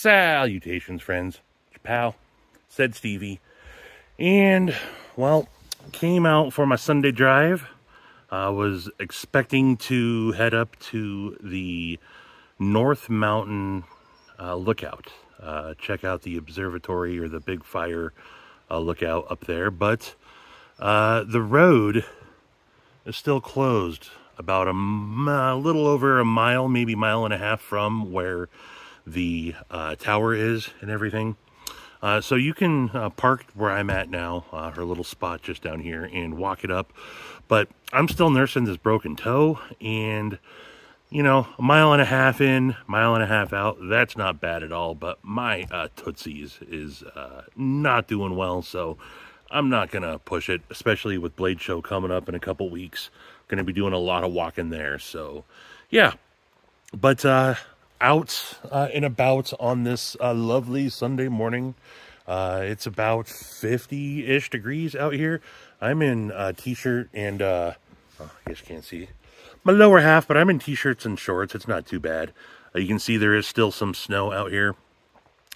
Salutations, friends. It's your pal, said Stevie. And, well, came out for my Sunday drive. I was expecting to head up to the North Mountain lookout. Check out the observatory or the big fire lookout up there. But the road is still closed about a little over a mile, maybe mile and a half from where the tower is and everything. So you can park where I'm at now, her little spot just down here, and walk it up. But I'm still nursing this broken toe, and you know, a mile and a half in, mile and a half out, that's not bad at all. But my Tootsie is not doing well, so I'm not gonna push it, especially with Blade Show coming up in a couple weeks. Gonna be doing a lot of walking there, so yeah. But out and about on this lovely Sunday morning. It's about 50-ish degrees out here. I'm in t-shirt and oh, I guess you can't see my lower half, but I'm in t-shirts and shorts. It's not too bad. You can see there is still some snow out here.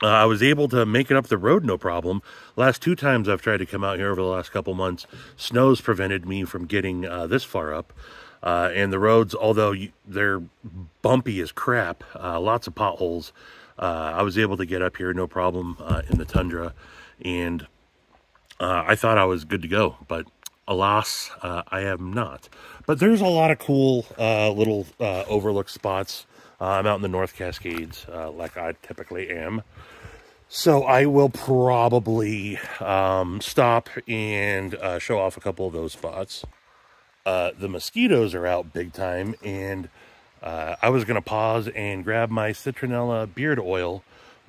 I was able to make it up the road no problem. Last 2 times I've tried to come out here over the last couple months, snow's prevented me from getting this far up. And the roads, although they're bumpy as crap, lots of potholes, I was able to get up here no problem in the tundra. And I thought I was good to go, but alas, I am not. But there's a lot of cool little overlook spots. I'm out in the North Cascades, like I typically am. So I will probably stop and show off a couple of those spots. The mosquitoes are out big time, and I was going to pause and grab my citronella beard oil,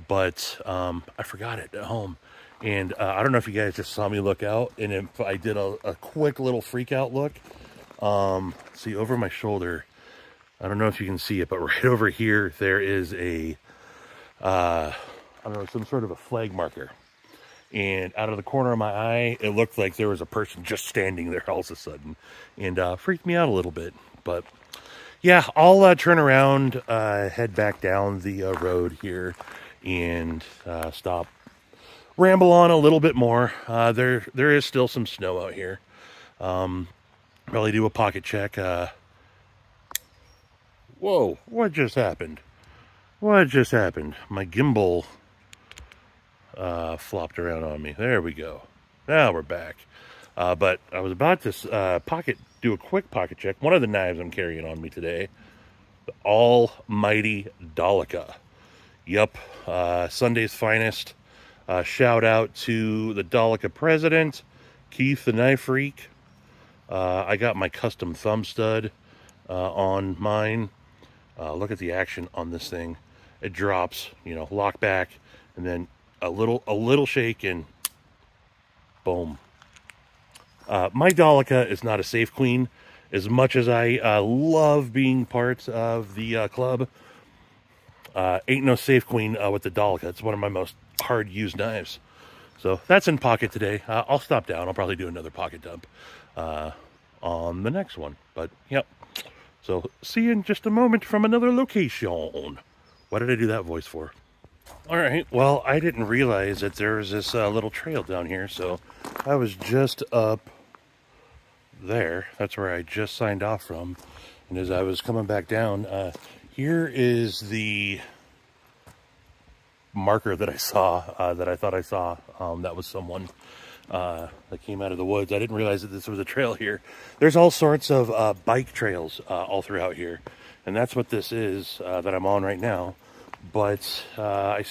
but I forgot it at home. And I don't know if you guys just saw me look out, and if I did a quick little freak out look. See, over my shoulder, I don't know if you can see it, but right over here, there is a, I don't know, some sort of a flag marker. And out of the corner of my eye, it looked like there was a person just standing there all of a sudden. And freaked me out a little bit. But yeah, I'll turn around, head back down the road here and stop. Ramble on a little bit more. There is still some snow out here. Probably do a pocket check. Whoa, what just happened? What just happened? My gimbal flopped around on me. There we go. Now we're back. But I was about to do a quick pocket check. One of the knives I'm carrying on me today, the almighty Dolica. Yup, Sunday's finest. Shout out to the Dolica president, Keith the Knife Freak. I got my custom thumb stud on mine. Look at the action on this thing. It drops, you know, lock back, and then a little shake, and boom. My Dolica is not a safe queen. As much as I love being part of the club, ain't no safe queen with the Dolica. It's one of my most hard used knives. So that's in pocket today. I'll stop down. I'll probably do another pocket dump on the next one. But yep. So see you in just a moment from another location. What did I do that voice for? All right, well, I didn't realize that there was this little trail down here, so I was just up there. That's where I just signed off from. And as I was coming back down, here is the marker that I saw, that I thought I saw. That was someone that came out of the woods. I didn't realize that this was a trail here. There's all sorts of bike trails all throughout here, and that's what this is that I'm on right now. But I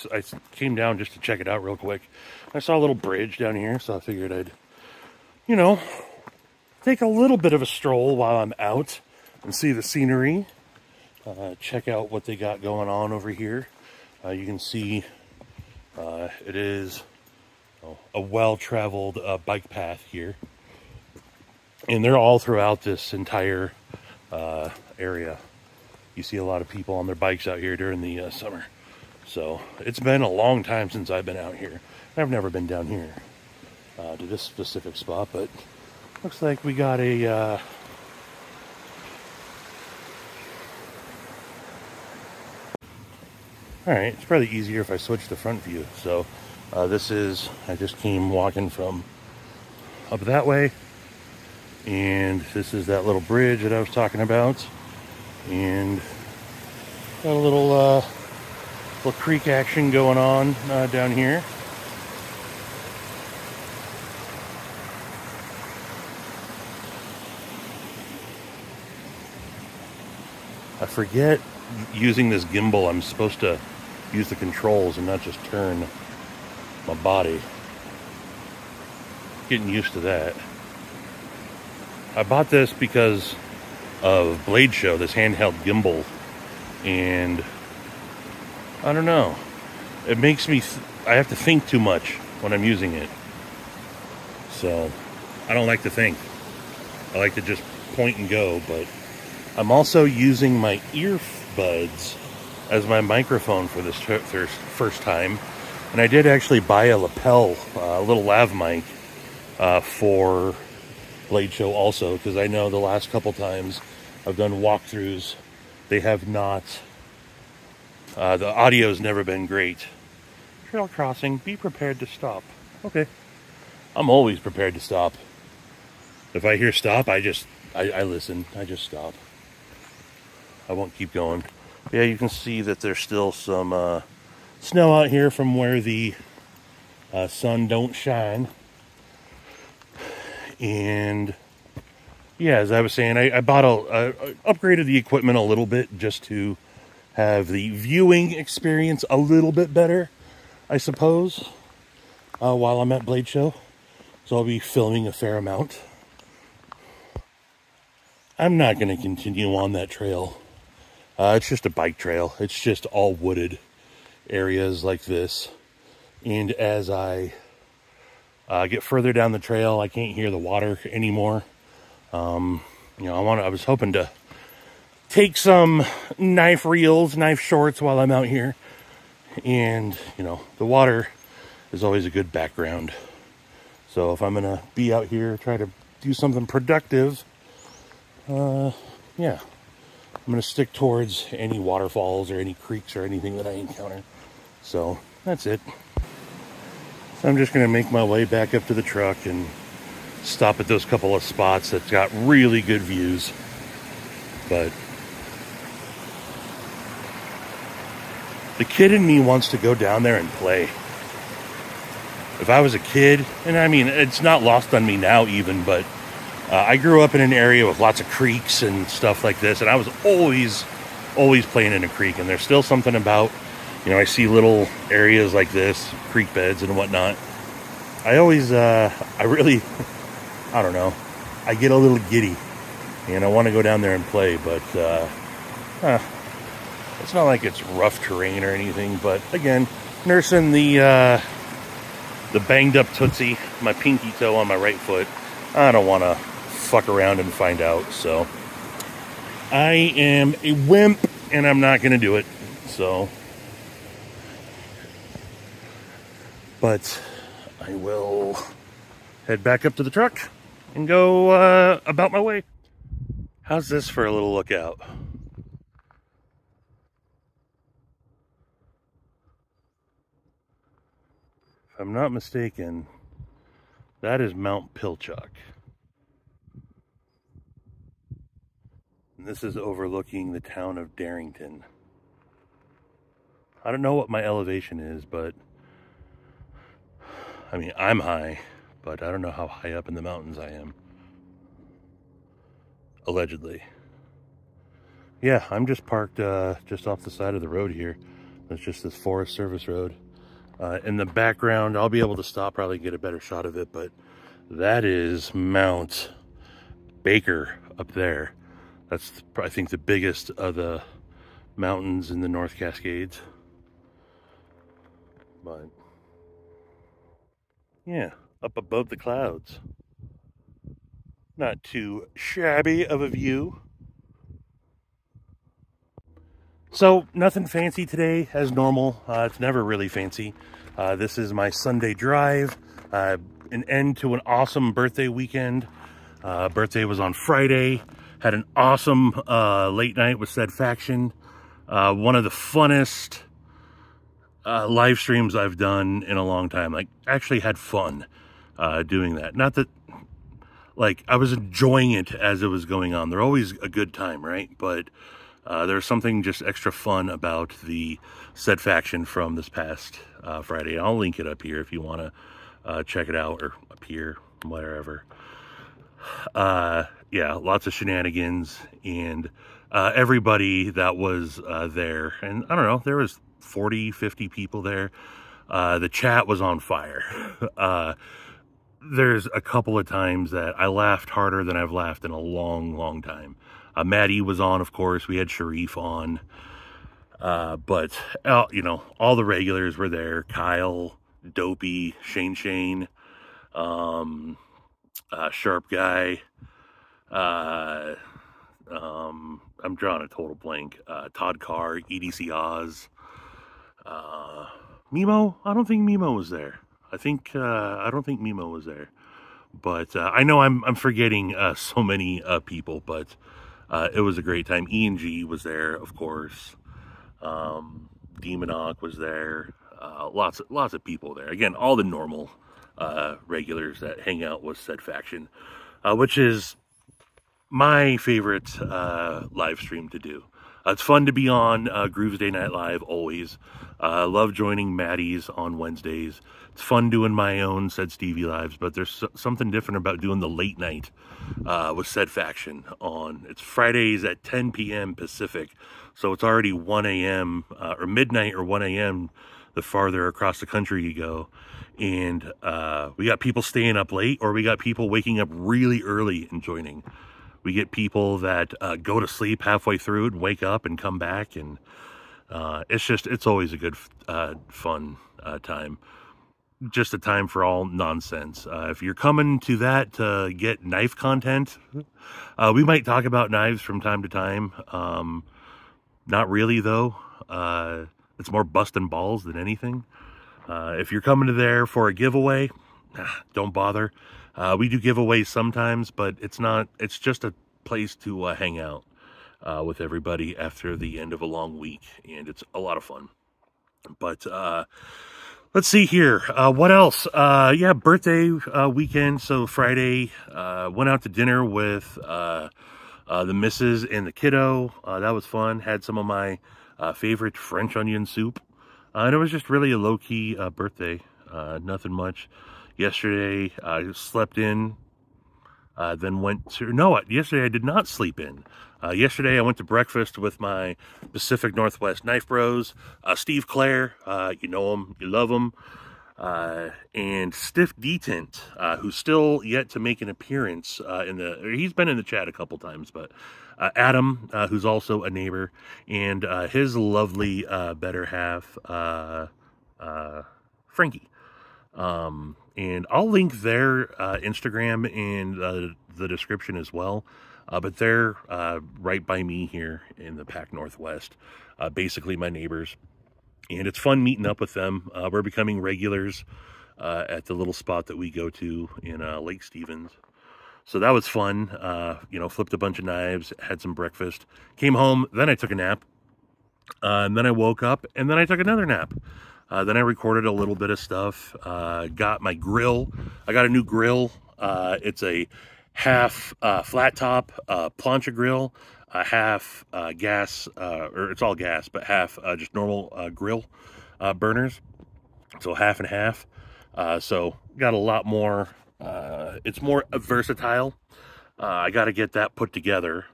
came down just to check it out real quick. I saw a little bridge down here, so I figured I'd, you know, take a little bit of a stroll while I'm out and see the scenery. Check out what they got going on over here. You can see it is a well-traveled bike path here. And they're all throughout this entire area. You see a lot of people on their bikes out here during the summer. So it's been a long time since I've been out here. I've never been down here to this specific spot, but looks like we got a Alright, it's probably easier if I switch to front view. So this is, I just came walking from up that way, and this is that little bridge that I was talking about, and got a little creek action going on down here. I forget using this gimbal, I'm supposed to use the controls and not just turn my body. Getting used to that. I bought this because of Blade Show, this handheld gimbal, and I don't know. It makes me, I have to think too much when I'm using it. So I don't like to think. I like to just point and go, but I'm also using my earbuds as my microphone for this first time. And I did actually buy a lapel, a little lav mic for Blade Show also, because I know the last couple times I've done walkthroughs, they have not, the audio's never been great. Trail crossing, be prepared to stop. Okay. I'm always prepared to stop. If I hear stop, I listen, I just stop. I won't keep going. Yeah, you can see that there's still some snow out here from where the sun don't shine. And yeah, as I was saying, I bought upgraded the equipment a little bit just to have the viewing experience a little bit better, I suppose, while I'm at Blade Show. So I'll be filming a fair amount. I'm not going to continue on that trail. It's just a bike trail. It's just all wooded areas like this. And as I get further down the trail, I can't hear the water anymore. You know, I was hoping to take some knife reels, knife shorts while I'm out here. And, you know, the water is always a good background. So if I'm going to be out here, try to do something productive, yeah, I'm going to stick towards any waterfalls or any creeks or anything that I encounter. So that's it. So I'm just going to make my way back up to the truck and stop at those couple of spots that's got really good views. But the kid in me wants to go down there and play. If I was a kid, and I mean, it's not lost on me now even, but I grew up in an area with lots of creeks and stuff like this, and I was always playing in a creek. And there's still something about, you know, I see little areas like this, creek beds and whatnot. I always, I don't know, I get a little giddy, and I want to go down there and play, but it's not like it's rough terrain or anything. But again, nursing the banged up Tootsie, my pinky toe on my right foot. I don't want to fuck around and find out, so I am a wimp and I'm not going to do it. So, but I will head back up to the truck and go about my way. How's this for a little lookout? If I'm not mistaken, that is Mount Pilchuck. And this is overlooking the town of Darrington. I don't know what my elevation is, but I mean, I'm high, but I don't know how high up in the mountains I am. Allegedly. Yeah, I'm just parked just off the side of the road here. It's just this Forest Service road. In the background, I'll be able to stop, probably get a better shot of it, but that is Mount Baker up there. That's, I think, the biggest of the mountains in the North Cascades. But yeah, up above the clouds. Not too shabby of a view. So, nothing fancy today, as normal. It's never really fancy. This is my Sunday drive. An end to an awesome birthday weekend. Birthday was on Friday. Had an awesome late night with SaidFaction. One of the funnest live streams I've done in a long time. Like, actually had fun doing that. Not that, like, I was enjoying it as it was going on. They're always a good time, right? But there's something just extra fun about the SaidFaction from this past Friday. I'll link it up here if you want to check it out, or up here, wherever. Yeah, lots of shenanigans, and everybody that was there. And I don't know, there was 40, 50 people there. The chat was on fire. There's a couple of times that I laughed harder than I've laughed in a long, long time. Maddie was on, of course. We had Sharif on. But, you know, all the regulars were there. Kyle, Dopey, Shane, Sharp Guy. I'm drawing a total blank. Todd Carr, EDC Oz. Mimo? I don't think Mimo was there. I don't think Mimo was there. But I know I'm forgetting so many people, but it was a great time. E&G was there, of course. Demonok was there. Lots of people there. Again, all the normal regulars that hang out with SaidFaction, which is my favorite live stream to do. It's fun to be on Groovesday Night Live always. Love joining Maddie's on Wednesdays. It's fun doing my own Stevie lives, but there's something different about doing the late night with SaidFaction on. It's Fridays at 10 p.m. Pacific, so it's already 1 a.m. Or midnight or 1 a.m. the farther across the country you go. And we got people staying up late, or we got people waking up really early and joining. We get people that go to sleep halfway through and wake up and come back, and it's always a good, fun time. Just a time for all nonsense. If you're coming to that to get knife content, we might talk about knives from time to time. Not really, though. It's more busting balls than anything. If you're coming to there for a giveaway, don't bother. We do giveaways sometimes, but it's just a place to hang out with everybody after the end of a long week, and it's a lot of fun. But let's see here. What else? Yeah, birthday weekend. So Friday, went out to dinner with the missus and the kiddo. That was fun. Had some of my favorite French onion soup. And it was just really a low-key birthday. Nothing much. Yesterday, I slept in, then went to... No, yesterday I did not sleep in. Yesterday, I went to breakfast with my Pacific Northwest Knife Bros. Steve Clare, you know him, you love him. And Stiff Detent, who's still yet to make an appearance he's been in the chat a couple times, but Adam, who's also a neighbor, and his lovely better half, Frankie. And I'll link their Instagram in the description as well. But they're right by me here in the Pac Northwest, basically my neighbors. And it's fun meeting up with them. We're becoming regulars at the little spot that we go to in Lake Stevens. So that was fun. You know, flipped a bunch of knives, had some breakfast, came home, then I took a nap. And then I woke up, and then I took another nap. Then I recorded a little bit of stuff. Got my grill. I got a new grill. It's a half flat top plancha grill, half gas, or it's all gas, but half just normal grill burners. So half and half. So got a lot more. It's more versatile. I got to get that put together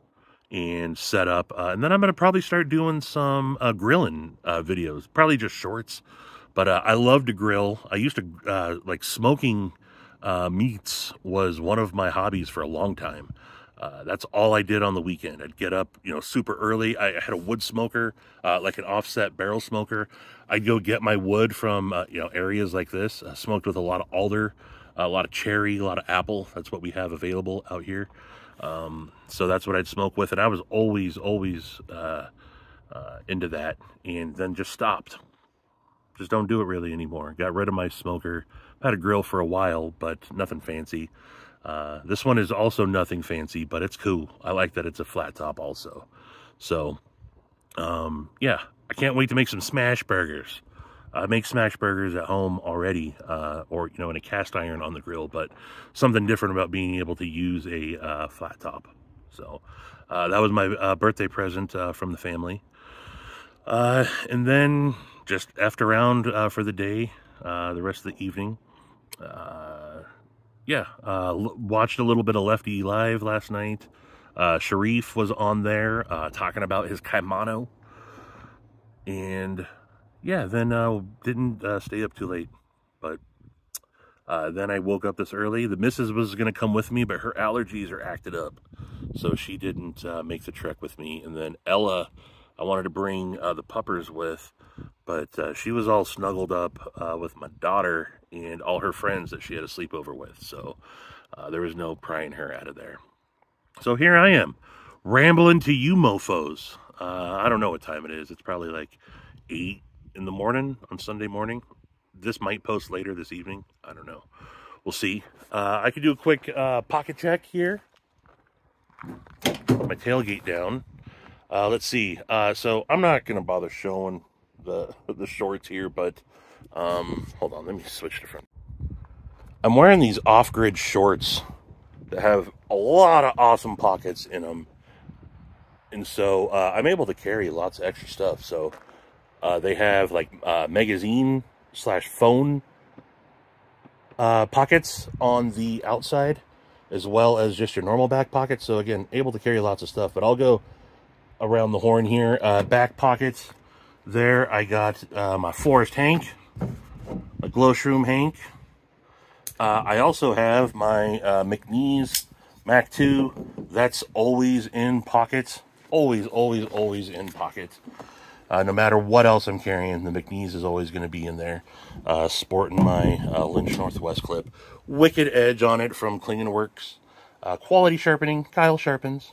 and set up, and then I'm gonna probably start doing some grilling videos, probably just shorts. But I love to grill. I used to like smoking meats was one of my hobbies for a long time. That's all I did on the weekend. I'd get up, you know, super early. I had a wood smoker, like an offset barrel smoker. I'd go get my wood from you know, areas like this. Smoked with a lot of alder, a lot of cherry, a lot of apple. That's what we have available out here. So that's what I'd smoke with, and I was always into that, and then just stopped. Just don't do it really anymore. Got rid of my smoker. Had a grill for a while, but nothing fancy. This one is also nothing fancy, but it's cool. I like that it's a flat top also. So, yeah, I can't wait to make some smash burgers. I make smash burgers at home already, or, you know, in a cast iron on the grill, but something different about being able to use a flat top. So that was my birthday present from the family. And then just effed around for the day, the rest of the evening. Yeah, watched a little bit of Lefty Live last night. Sharif was on there talking about his kimono. And yeah, then didn't stay up too late. But then I woke up this early. The missus was going to come with me, but her allergies are acted up. So she didn't make the trek with me. And then Ella, I wanted to bring the puppers with, but she was all snuggled up with my daughter and all her friends that she had a sleepover with. So there was no prying her out of there. So here I am, rambling to you mofos. I don't know what time it is. It's probably like 8 in the morning on Sunday morning. This might post later this evening. I don't know. We'll see. I could do a quick pocket check here. Put my tailgate down. Let's see. So I'm not going to bother showing the shorts here, but hold on. Let me switch to front. I'm wearing these off-grid shorts that have a lot of awesome pockets in them. And so I'm able to carry lots of extra stuff. So they have like magazine / phone pockets on the outside, as well as just your normal back pocket. So again, able to carry lots of stuff. But I'll go around the horn here. Back pockets. There I got my Forest Hank, a Glow Shroom Hank. I also have my McNeese Mac 2. That's always in pockets. Always, always, always in pockets. No matter what else I'm carrying, the McNeese is always going to be in there. Sporting my Lynch Northwest clip. Wicked edge on it from Clean Works. Quality sharpening, Kyle Sharpens.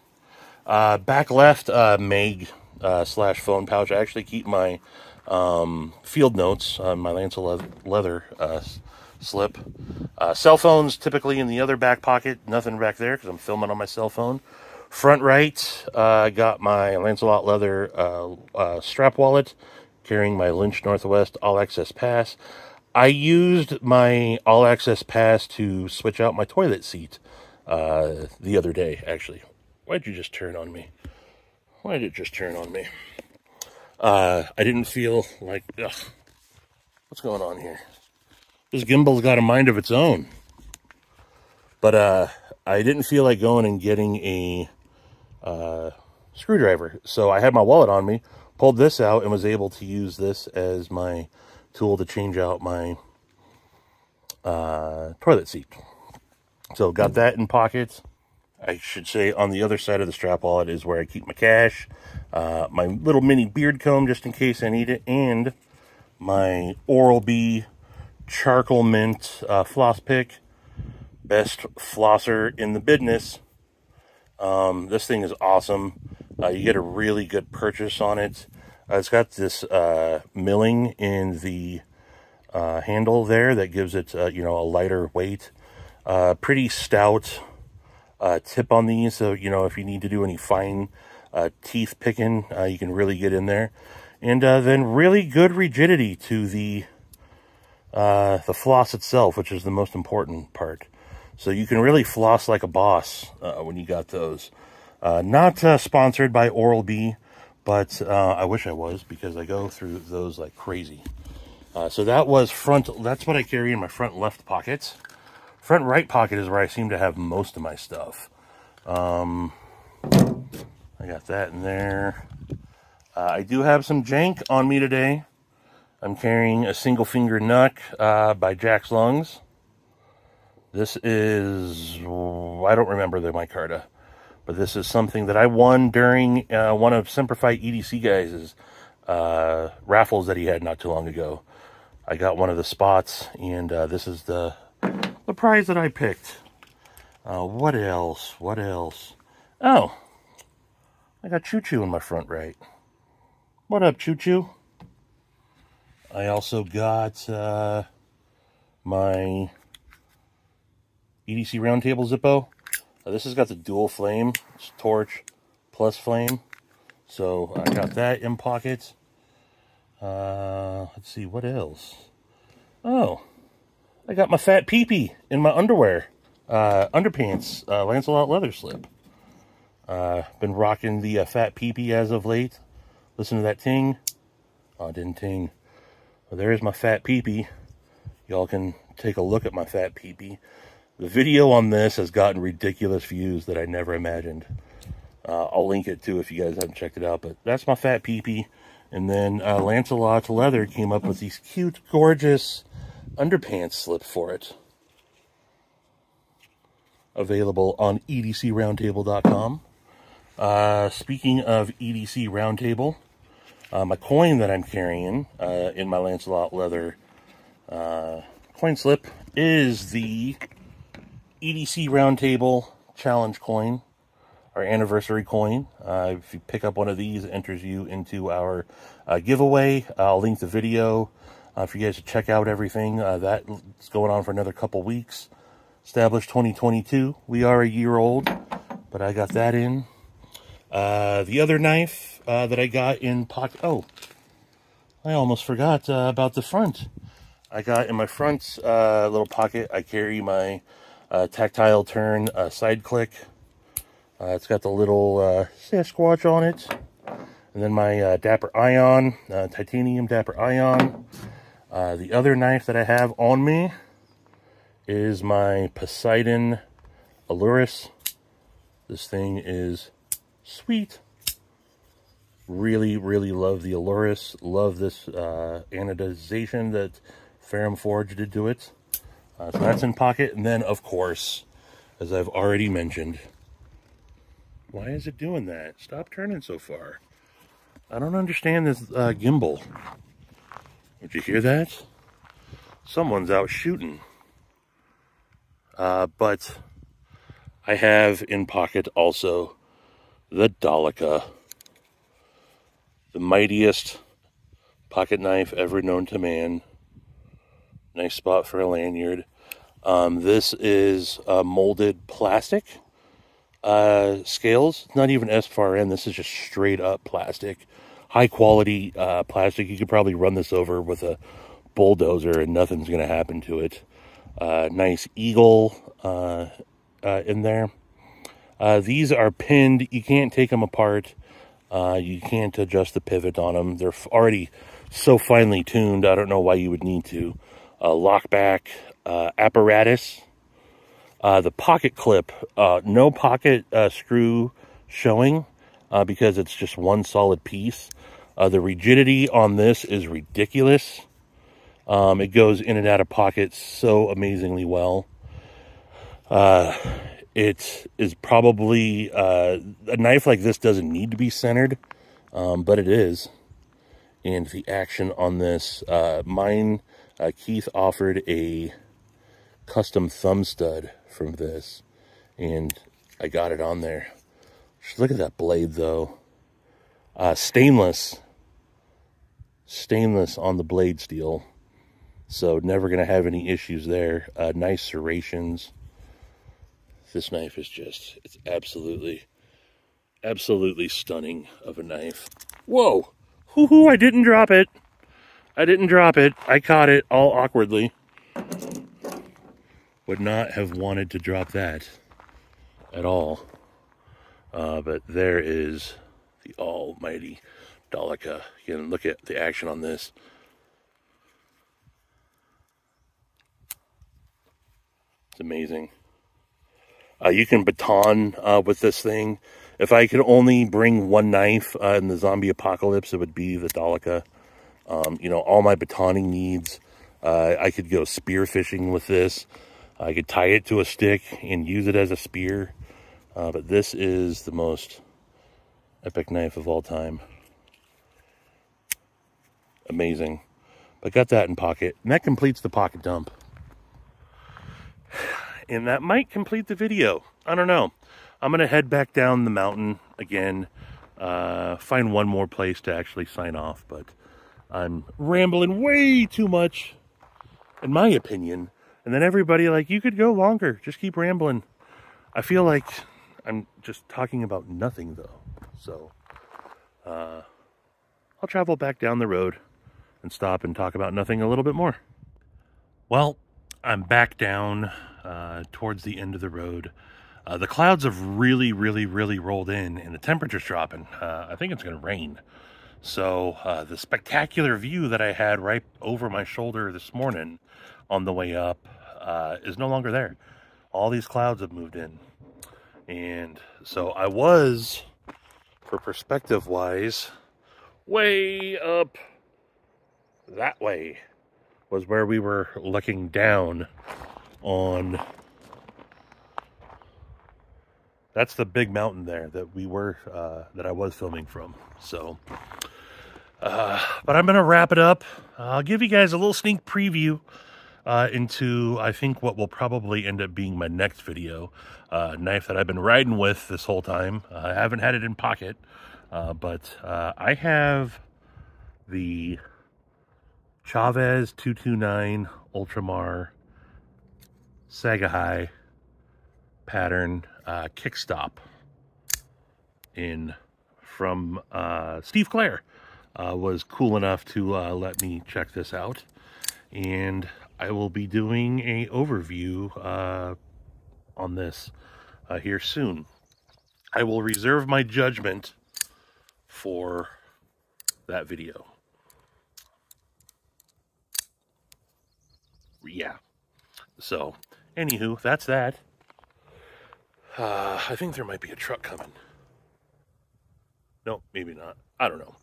Back left, Meg / phone pouch. I actually keep my field notes on my Lancel leather slip. Cell phones typically in the other back pocket. Nothing back there because I'm filming on my cell phone. Front right, I got my Lancelot leather strap wallet, carrying my Lynch Northwest All Access Pass. I used my All Access Pass to switch out my toilet seat the other day, actually. Why'd you just turn on me? Why did it just turn on me? I didn't feel like, ugh, what's going on here? This gimbal's got a mind of its own. But I didn't feel like going and getting a screwdriver. So I had my wallet on me, pulled this out, and was able to use this as my tool to change out my toilet seat. So got that in pockets. I should say on the other side of the strap wallet is where I keep my cash, my little mini beard comb just in case I need it, and my Oral-B charcoal mint floss pick. Best flosser in the business. This thing is awesome. You get a really good purchase on it. It's got this milling in the handle there that gives it, you know, a lighter weight. Pretty stout tip on these, so, you know, if you need to do any fine teeth picking, you can really get in there. And then really good rigidity to the floss itself, which is the most important part. So you can really floss like a boss when you got those. Not sponsored by Oral-B, but I wish I was, because I go through those like crazy. So that was that's what I carry in my front left pockets. Front right pocket is where I seem to have most of my stuff. I got that in there. I do have some jank on me today. I'm carrying a Single Finger Nuck by Jack's Lungs. This is, I don't remember the micarta, but this is something that I won during one of Simplified EDC guys' raffles that he had not too long ago. I got one of the spots, and this is the prize that I picked. What else? What else? Oh, I got Choo Choo in my front right. What up, Choo Choo? I also got my EDC Roundtable Zippo. This has got the dual flame. It's torch plus flame. So I got that in pockets. Let's see, what else? Oh, I got my fat peepee in my underwear. Underpants, Lancelot leather slip. Been rocking the fat peepee as of late. Listen to that ting. Oh, it didn't ting. Well, there's my fat peepee. Y'all can take a look at my fat peepee. The video on this has gotten ridiculous views that I never imagined. I'll link it too if you guys haven't checked it out. But that's my fat peepee. And then Lancelot Leather came up with these cute, gorgeous underpants slip for it. Available on edcroundtable.com. Speaking of EDC Roundtable, my coin that I'm carrying in my Lancelot Leather coin slip is the EDC Roundtable Challenge coin, our anniversary coin. If you pick up one of these, it enters you into our giveaway. I'll link the video for you guys to check out everything. That's going on for another couple weeks. Established 2022. We are a year old, but I got that in. The other knife that I got in pocket... Oh, I almost forgot about the front. I got in my front little pocket, I carry my tactile turn side click. It's got the little Sasquatch on it. And then my Dapper Ion, titanium Dapper Ion. The other knife that I have on me is my Poseidon Aluris. This thing is sweet. Really, really love the Aluris. Love this anodization that Ferrum Forge did to it. So that's in pocket. And then, of course, as I've already mentioned, why is it doing that? Stop turning so far. I don't understand this gimbal. Did you hear that? Someone's out shooting. But I have in pocket also the Daleka, the mightiest pocket knife ever known to man. Nice spot for a lanyard. This is molded plastic scales. It's not even SFRN. This is just straight up plastic. High quality plastic. You could probably run this over with a bulldozer and nothing's going to happen to it. Nice eagle in there. These are pinned. You can't take them apart. You can't adjust the pivot on them. They're already so finely tuned. I don't know why you would need to. Lockback apparatus. The pocket clip. No pocket screw showing because it's just one solid piece. The rigidity on this is ridiculous. It goes in and out of pockets so amazingly well. It is probably, a knife like this doesn't need to be centered, but it is. And the action on this, Keith offered a custom thumb stud from this, and I got it on there. Just look at that blade though. Stainless on the blade steel. So never going to have any issues there. Nice serrations. This knife is just, it's absolutely stunning of a knife. Whoa! Hoo-hoo, I didn't drop it. I didn't drop it. I caught it all awkwardly. Would not have wanted to drop that at all. But there is the almighty Daleka. Again, look at the action on this. It's amazing. You can baton with this thing. If I could only bring one knife in the zombie apocalypse, it would be the Daleka. You know, all my batoning needs. I could go spear fishing with this. I could tie it to a stick and use it as a spear. But this is the most epic knife of all time. Amazing. But got that in pocket. And that completes the pocket dump. And that might complete the video. I don't know. I'm going to head back down the mountain again. Find one more place to actually sign off. But I'm rambling way too much, in my opinion. And then everybody, like, you could go longer. Just keep rambling. I feel like I'm just talking about nothing, though. So, I'll travel back down the road. and stop and talk about nothing a little bit more. Well, I'm back down towards the end of the road. The clouds have really rolled in, and the temperature's dropping. I think it's going to rain. So the spectacular view that I had right over my shoulder this morning on the way up is no longer there. All these clouds have moved in. And so I was, for perspective wise, way up that way was where we were looking down on. That's the big mountain there that we were, that I was filming from. So, but I'm going to wrap it up. I'll give you guys a little sneak preview into, I think, what will probably end up being my next video. Knife that I've been riding with this whole time. I haven't had it in pocket, but I have the Chavez 229 Ultramar Sagahai pattern kickstop in from Steve Clare. Was cool enough to let me check this out, and I will be doing a overview on this here soon. I will reserve my judgment for that video. Yeah. So, anywho, that's that. I think there might be a truck coming. No, maybe not. I don't know.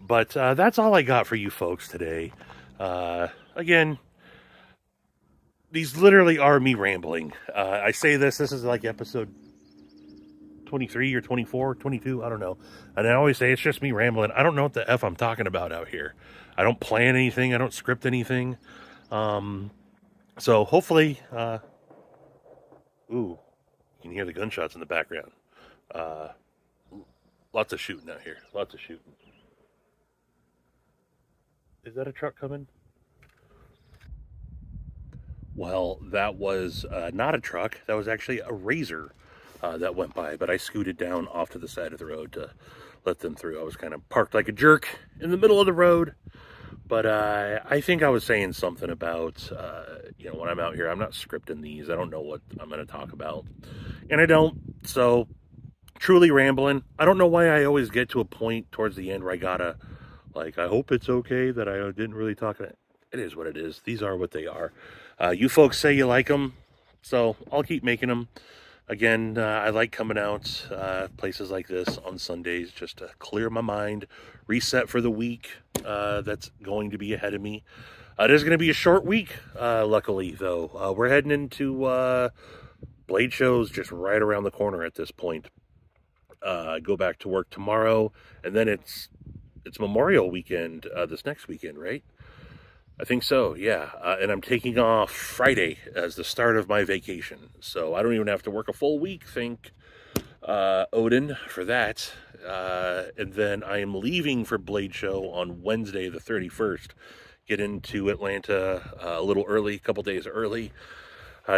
But that's all I got for you folks today. Again, these literally are me rambling. I say this is like episode 23 or 24, 22, I don't know. And I always say it's just me rambling. I don't know what the F I'm talking about out here. I don't plan anything. I don't script anything. So hopefully, ooh, you can hear the gunshots in the background. Lots of shooting out here. Lots of shooting. Is that a truck coming? Well, that was not a truck. That was actually a Razor that went by. But I scooted down off to the side of the road to let them through. I was kind of parked like a jerk in the middle of the road. But I think I was saying something about, you know, when I'm out here, I'm not scripting these. I don't know what I'm going to talk about. And I don't. So, truly rambling. I don't know why I always get to a point towards the end where I gotta, like, I hope it's okay that I didn't really talk about it. It is what it is. These are what they are. You folks say you like them, so I'll keep making them. Again, I like coming out places like this on Sundays just to clear my mind, reset for the week that's going to be ahead of me. It is going to be a short week, luckily, though. We're heading into Blade shows just right around the corner at this point. I go back to work tomorrow, and then it's Memorial Weekend this next weekend, right? I think so, yeah. And I'm taking off Friday as the start of my vacation. So I don't even have to work a full week, thank Odin for that. And then I am leaving for Blade Show on Wednesday the 31st. Get into Atlanta a little early, a couple days early.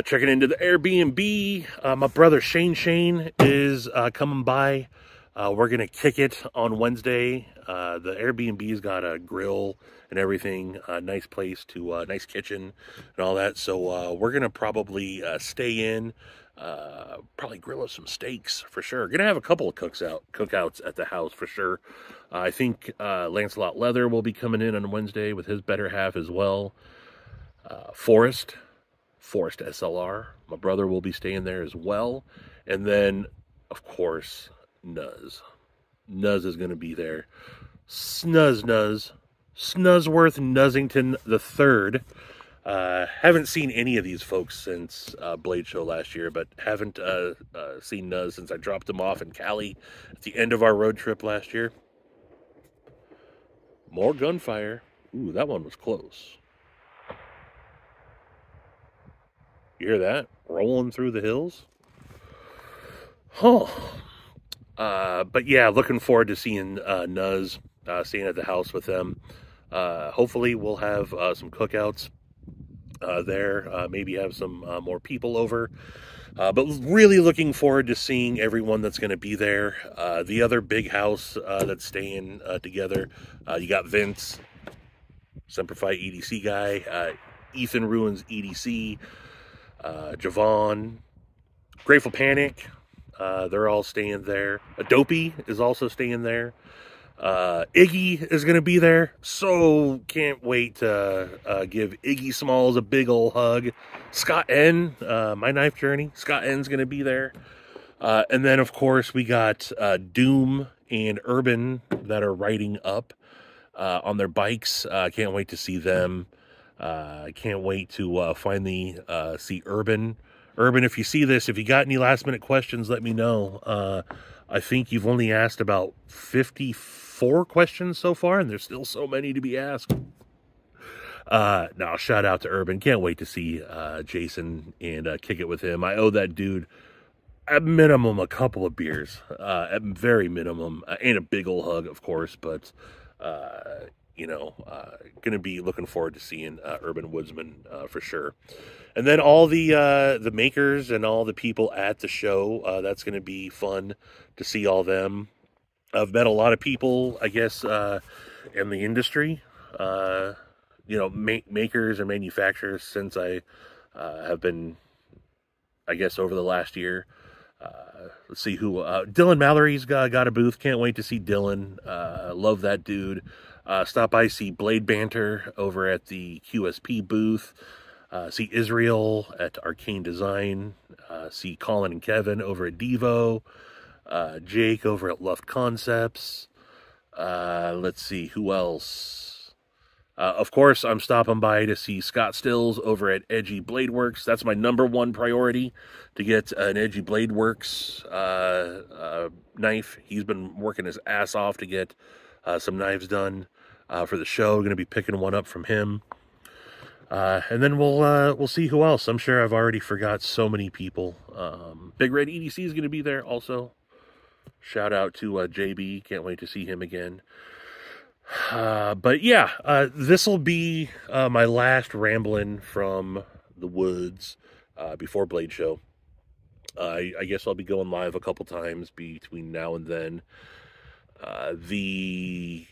Checking into the Airbnb. My brother Shane is coming by. We're going to kick it on Wednesday. The Airbnb's got a grill and everything. Nice place to, nice kitchen and all that. So we're going to probably stay in. Probably grill us some steaks for sure. Going to have a couple of cookouts at the house for sure. I think Lancelot Leather will be coming in on Wednesday with his better half as well. Forrest SLR. My brother will be staying there as well. And then, of course, Nuz. Nuz is going to be there. Snuzworth Nuzzington III. Haven't seen any of these folks since Blade Show last year, but haven't seen Nuz since I dropped him off in Cali at the end of our road trip last year. More gunfire. Ooh, that one was close. You hear that? Rolling through the hills? Huh. But yeah, looking forward to seeing Nuz, staying at the house with them. Hopefully we'll have some cookouts there. Maybe have some more people over. But really looking forward to seeing everyone that's going to be there. The other big house that's staying together. You got Vince. Semper Fi EDC guy. Ethan Ruins EDC. Javon. Grateful Panic. They're all staying there. Dopey is also staying there. Iggy is going to be there. So can't wait to give Iggy Smalls a big old hug. Scott N, My Knife Journey. Scott N's going to be there. And then, of course, we got Doom and Urban that are riding up on their bikes. Can't wait to see them. Can't wait to finally see Urban. Urban, if you see this, if you got any last-minute questions, let me know. I think you've only asked about 54 questions so far, and there's still so many to be asked. Now, shout out to Urban. Can't wait to see Jason and kick it with him. I owe that dude, at minimum, a couple of beers. At very minimum. And a big old hug, of course. But, you know, going to be looking forward to seeing Urban Woodsman for sure. And then all the makers and all the people at the show, that's going to be fun to see all them. I've met a lot of people, I guess, in the industry, you know, makers and manufacturers since I have been, I guess, over the last year. Let's see who, Dylan Mallory's got a booth. Can't wait to see Dylan. Love that dude. Stop by, see Blade Banter over at the QSP booth. See Israel at Arcane Design. See Colin and Kevin over at Devo. Jake over at Luft Concepts. Let's see, who else? Of course, I'm stopping by to see Scott Stills over at Edgy Blade Works. That's my #1 priority, to get an Edgy Blade Works knife. He's been working his ass off to get some knives done for the show. Going to be picking one up from him. And then we'll see who else. I'm sure I've already forgot so many people. Big Red EDC is going to be there also. Shout out to JB. Can't wait to see him again. But yeah, this will be my last Ramblin' from the woods before Blade Show. I guess I'll be going live a couple times between now and then. The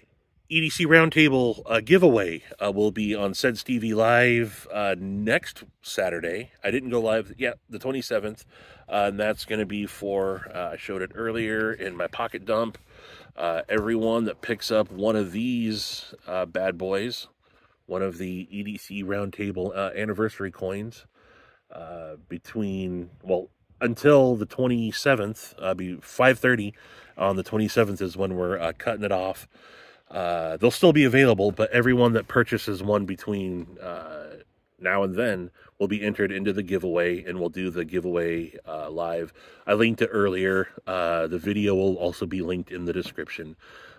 EDC Roundtable giveaway will be on Stevie Live next Saturday. I didn't go live yet, the 27th. And that's going to be for, I showed it earlier in my pocket dump. Everyone that picks up one of these bad boys, one of the EDC Roundtable Anniversary coins, between, well, until the 27th, be 5:30 on the 27th is when we're cutting it off. They'll still be available, but everyone that purchases one between now and then will be entered into the giveaway, and we'll do the giveaway live. I linked it earlier. The video will also be linked in the description.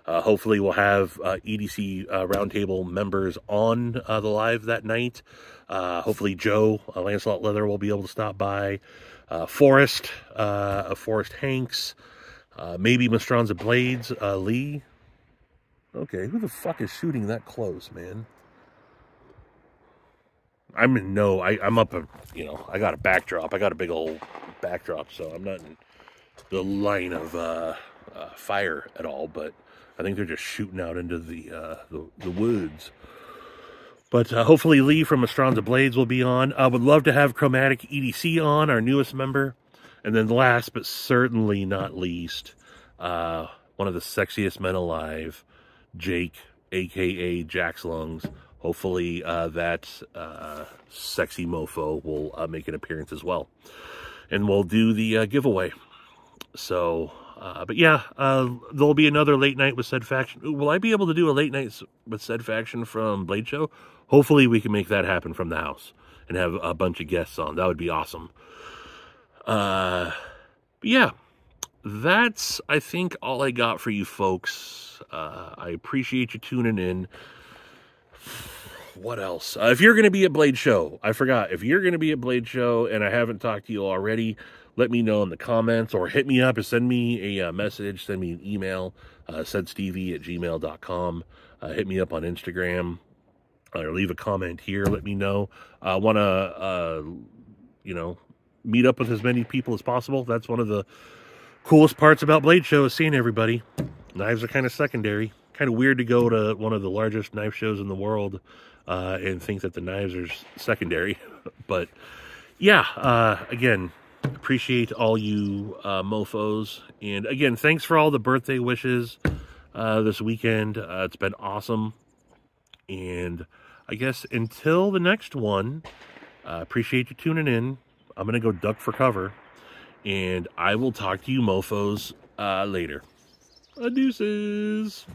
Hopefully we'll have EDC Roundtable members on the live that night. Hopefully Joe, Lancelot Leather, will be able to stop by. Forrest Hanks, maybe Mastranza Blades, Lee. Okay, who the fuck is shooting that close, man? I'm up, you know, I got a backdrop. I got a big old backdrop, so I'm not in the line of fire at all, but I think they're just shooting out into the woods. But hopefully Lee from Mastranza Blades will be on. I would love to have Chromatic EDC on, our newest member. And then last, but certainly not least, one of the sexiest men alive, Jake, a.k.a. Jack's Lungs. Hopefully that sexy mofo will make an appearance as well. And we'll do the giveaway. So, but yeah, there'll be another late night with SaidFaction. Will I be able to do a late night with SaidFaction from Blade Show? Hopefully we can make that happen from the house and have a bunch of guests on. That would be awesome. Yeah, that's, I think, all I got for you folks. I appreciate you tuning in. What else? If you're going to be at Blade Show, I forgot. If you're going to be at Blade Show and I haven't talked to you already, let me know in the comments or hit me up or send me a message. Send me an email, saidstevie@gmail.com. Hit me up on Instagram or leave a comment here. Let me know. I want to, you know, meet up with as many people as possible. That's one of the coolest parts about Blade Show is seeing everybody. Knives are kind of secondary. Kind of weird to go to one of the largest knife shows in the world and think that the knives are secondary. But yeah, again, appreciate all you mofos. And again, thanks for all the birthday wishes this weekend. It's been awesome. And I guess until the next one, appreciate you tuning in. I'm going to go duck for cover. And I will talk to you mofos later. Deuces.